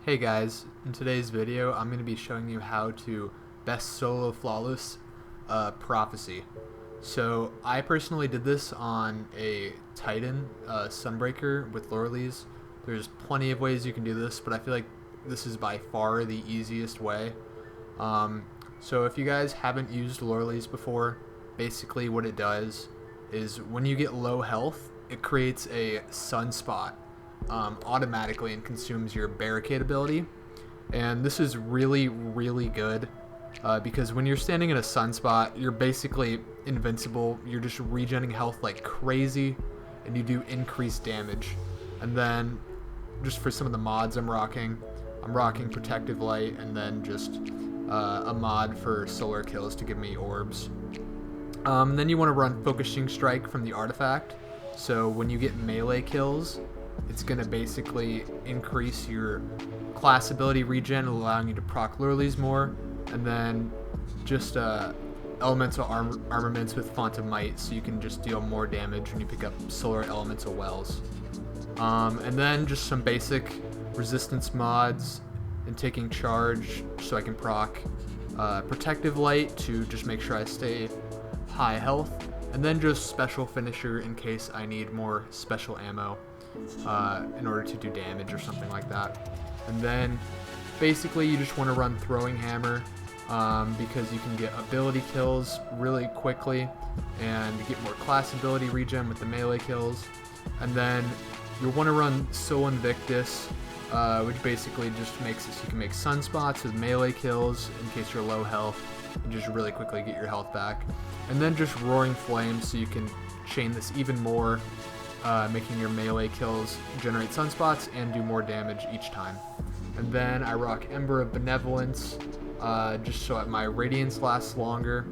Hey guys, in today's video I'm going to be showing you how to best solo flawless Prophecy. So I personally did this on a Titan Sunbreaker with Loreleys. There's plenty of ways you can do this, but I feel like this is by far the easiest way. So if you guys haven't used Loreleys before, basically what it does is when you get low health, it creates a sunspot automatically and consumes your barricade ability. And this is really good because when you're standing in a sunspot, you're basically invincible. You're just regenerating health like crazy, and you do increased damage. And then just for some of the mods I'm rocking Protective Light, and then just a mod for solar kills to give me orbs. Then you want to run Focusing Strike from the artifact. So when you get melee kills, it's going to basically increase your class ability regen, allowing you to proc Lurleys more. And then just elemental armaments with Font of Might, so you can just deal more damage when you pick up solar elemental wells. And then just some basic resistance mods and taking charge, so I can proc Protective Light to just make sure I stay high health. And then just special finisher in case I need more special ammo in order to do damage or something like that. And then basically you just want to run Throwing Hammer because you can get ability kills really quickly and get more class ability regen with the melee kills. And then you'll want to run Soul Invictus, which basically just makes it so you can make sunspots with melee kills in case you're low health and just really quickly get your health back. And then just Roaring Flame, so you can chain this even more, making your melee kills generate sunspots and do more damage each time. And then I rock Ember of Benevolence, just so my radiance lasts longer.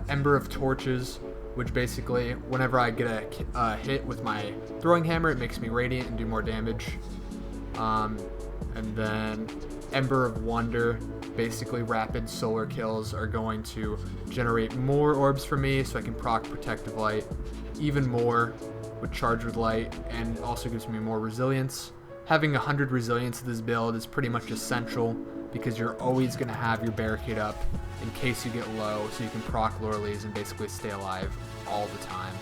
Ember of Torches, which basically whenever I get a hit with my Throwing Hammer, it makes me radiant and do more damage. And then Ember of Wonder, basically rapid solar kills are going to generate more orbs for me, so I can proc Protective Light even more with Charge with Light, and also gives me more resilience. Having 100 resilience of this build is pretty much essential because you're always going to have your barricade up in case you get low, so you can proc Loreleys and basically stay alive all the time.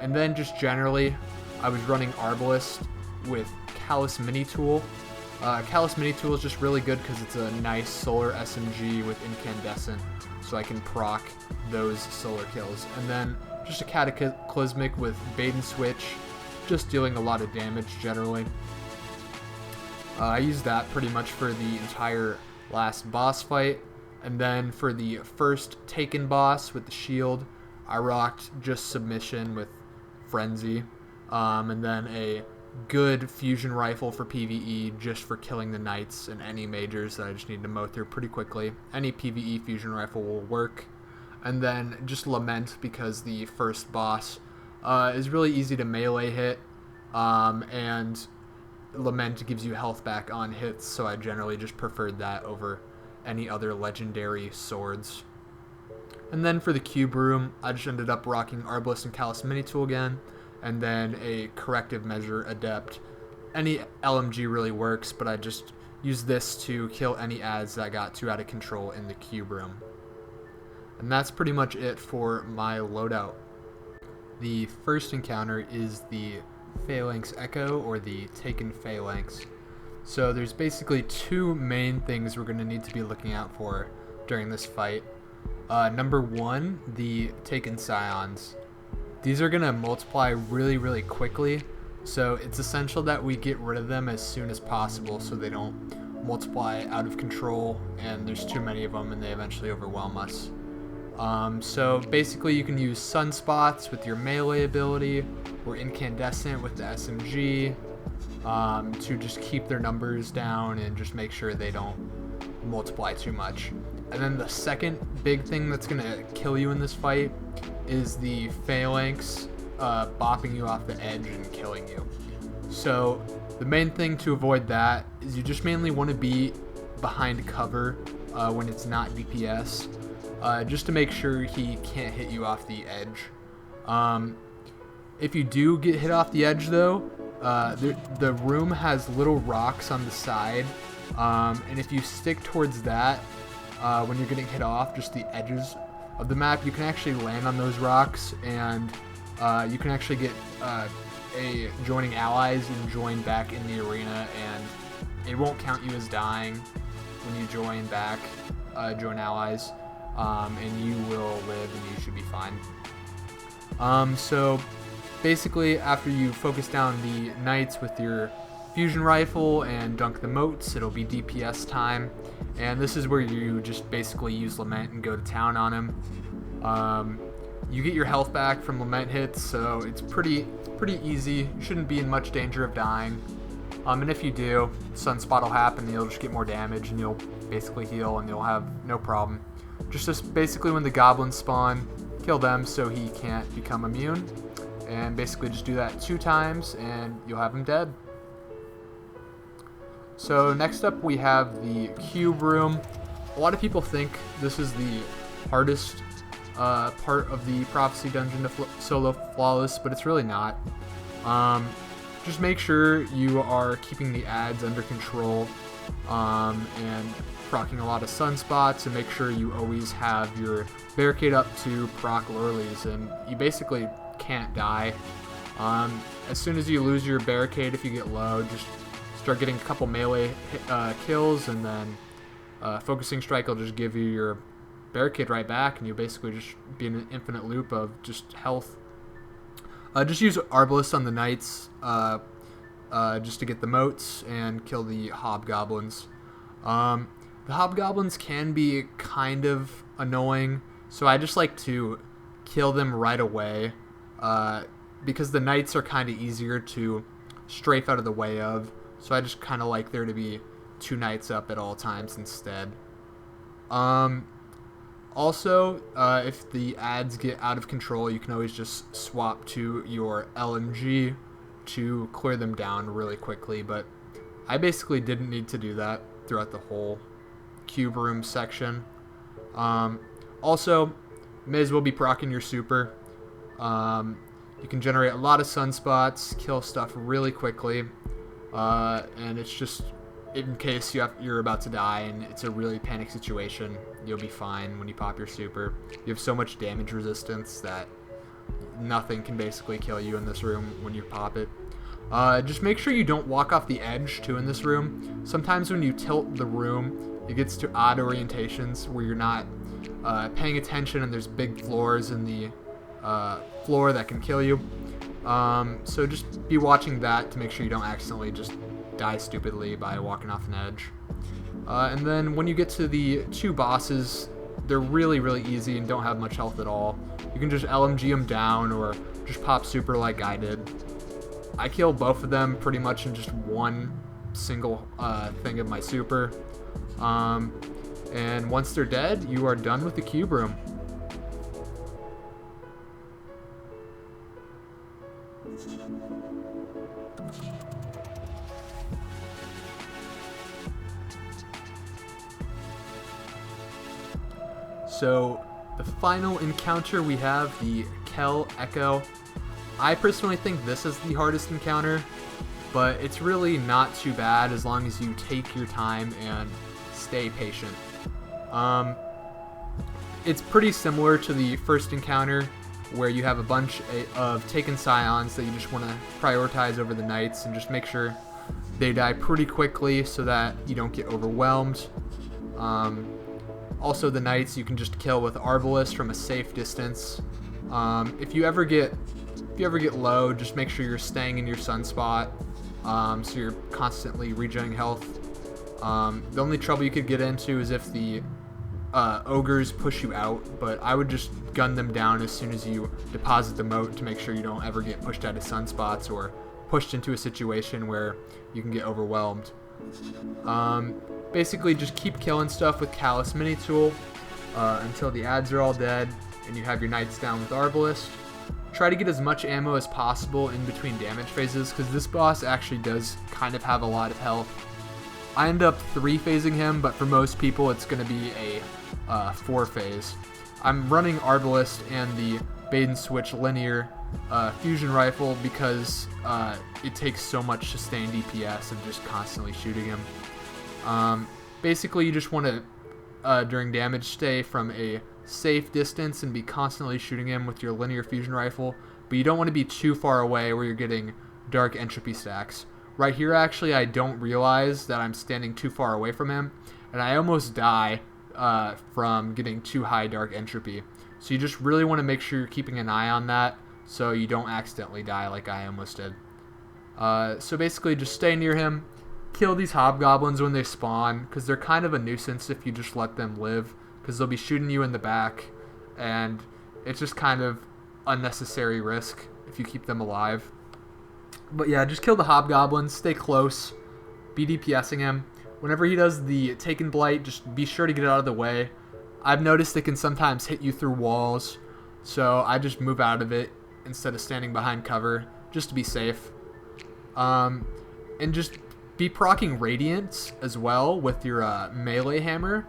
And then just generally, I was running Arbalest with Callous Mini Tool. Callous Mini Tool is just really good because it's a nice solar SMG with Incandescent, so I can proc those solar kills. And then just a Cataclysmic with Bait and Switch, just dealing a lot of damage generally. I used that pretty much for the entire last boss fight. And then for the first Taken boss with the shield, I rocked just Submission with Frenzy. And then a good fusion rifle for PvE, just for killing the knights and any majors that I just need to mow through pretty quickly. Any PvE fusion rifle will work. And then just Lament, because the first boss is really easy to melee hit, and Lament gives you health back on hits, so I generally just preferred that over any other legendary swords. And then for the cube room, I just ended up rocking Arbalest and Callous Mini Tool again, and then a Corrective Measure Adept. Any LMG really works, but I just used this to kill any ads that got too out of control in the cube room. And that's pretty much it for my loadout. The first encounter is the Phalanx Echo, or the Taken Phalanx. So there's basically two main things we're going to need to be looking out for during this fight. Number one, the Taken Scions. These are going to multiply really quickly, so it's essential that we get rid of them as soon as possible so they don't multiply out of control and there's too many of them and they eventually overwhelm us. So basically you can use Sunspots with your melee ability, or Incandescent with the SMG, to just keep their numbers down and just make sure they don't multiply too much. And then the second big thing that's going to kill you in this fight is the Phalanx bopping you off the edge and killing you. So the main thing to avoid that is you just mainly want to be behind cover when it's not DPS, just to make sure he can't hit you off the edge. If you do get hit off the edge though, the room has little rocks on the side, and if you stick towards that when you're getting hit off, just the edges of the map, you can actually land on those rocks, and you can actually get joining allies and join back in the arena, and it won't count you as dying when you join back, join allies, and you will live and you should be fine. So basically, after you focus down the knights with your fusion rifle and dunk the moats, it'll be DPS time, and this is where you just basically use Lament and go to town on him. You get your health back from Lament hits, so it's pretty easy. You shouldn't be in much danger of dying. And if you do, Sunspot will happen, and you'll just get more damage, and you'll basically heal, and you'll have no problem. Just basically when the goblins spawn, kill them so he can't become immune, and basically just do that 2 times, and you'll have him dead. So next up we have the cube room. A lot of people think this is the hardest part of the Prophecy Dungeon to solo flawless, but it's really not. Just make sure you are keeping the ads under control, and proccing a lot of sunspots, and make sure you always have your barricade up to proc lurleys, and you basically can't die. As soon as you lose your barricade, if you get low, just start getting a couple melee kills, and then Focusing Strike will just give you your barricade right back, and you'll basically just be in an infinite loop of just health. Just use Arbalest on the knights just to get the moats and kill the hobgoblins. The hobgoblins can be kind of annoying, so I just like to kill them right away, because the knights are kind of easier to strafe out of the way of, so I just kind of like there to be 2 knights up at all times instead. Also, if the ads get out of control, you can always just swap to your LMG to clear them down really quickly, but I basically didn't need to do that throughout the whole cube room section. Also, may as well be proccing your super. You can generate a lot of sunspots, kill stuff really quickly, and it's just in case you're about to die and it's a really panic situation, you'll be fine when you pop your super. You have so much damage resistance that nothing can basically kill you in this room when you pop it. Just make sure you don't walk off the edge too in this room. Sometimes when you tilt the room, it gets to odd orientations where you're not paying attention, and there's big floors in the floor that can kill you. So just be watching that to make sure you don't accidentally just die stupidly by walking off an edge. And then when you get to the 2 bosses, they're really easy and don't have much health at all. You can just LMG them down or just pop super like I did. I killed both of them pretty much in just one single thing of my super. And once they're dead, you are done with the cube room. So the final encounter, we have the Kell Echo. I personally think this is the hardest encounter, but it's really not too bad as long as you take your time and stay patient. It's pretty similar to the first encounter, where you have a bunch of taken scions that you just want to prioritize over the knights and just make sure they die pretty quickly so that you don't get overwhelmed. Also, the knights you can just kill with Arbalest from a safe distance. If you ever get low, just make sure you're staying in your sunspot, so you're constantly regenerating health. The only trouble you could get into is if the ogres push you out, but I would just gun them down as soon as you deposit the moat to make sure you don't ever get pushed out of sunspots or pushed into a situation where you can get overwhelmed. Basically, just keep killing stuff with Callous Mini Tool until the ads are all dead and you have your knights down with Arbalest. Try to get as much ammo as possible in between damage phases, because this boss actually does kind of have a lot of health. I end up 3-phasing him, but for most people it's going to be a 4-phase. I'm running Arbalest and the bait and switch linear fusion rifle because it takes so much sustained DPS of just constantly shooting him. Basically, you just want to, during damage, stay from a safe distance and be constantly shooting him with your linear fusion rifle, but you don't want to be too far away where you're getting dark entropy stacks. Right here, actually, I don't realize that I'm standing too far away from him, and I almost die from getting too high dark entropy. So you just really want to make sure you're keeping an eye on that so you don't accidentally die like I almost did. So basically, just stay near him, kill these hobgoblins when they spawn, because they're kind of a nuisance if you just let them live, because they'll be shooting you in the back, and it's just kind of unnecessary risk if you keep them alive. But yeah, just kill the hobgoblins, stay close, be DPSing him. Whenever he does the Taken Blight, just be sure to get out of the way. I've noticed it can sometimes hit you through walls, so I just move out of it instead of standing behind cover, just to be safe. And just be proccing Radiance as well with your melee hammer.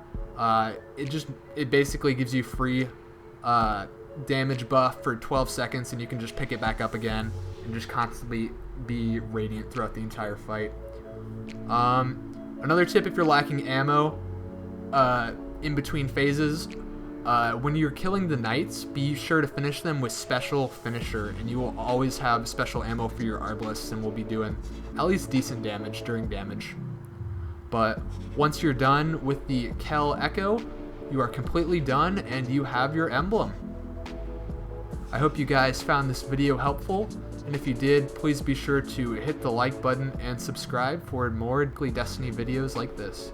It basically gives you free damage buff for 12 seconds, and you can just pick it back up again and just constantly be Radiant throughout the entire fight. Another tip if you're lacking ammo in between phases, when you're killing the knights, be sure to finish them with Special Finisher, and you will always have special ammo for your Arbalists and will be doing at least decent damage during damage. But once you're done with the Kell Echo, you are completely done and you have your emblem. I hope you guys found this video helpful, and if you did, please be sure to hit the like button and subscribe for more Destiny videos like this.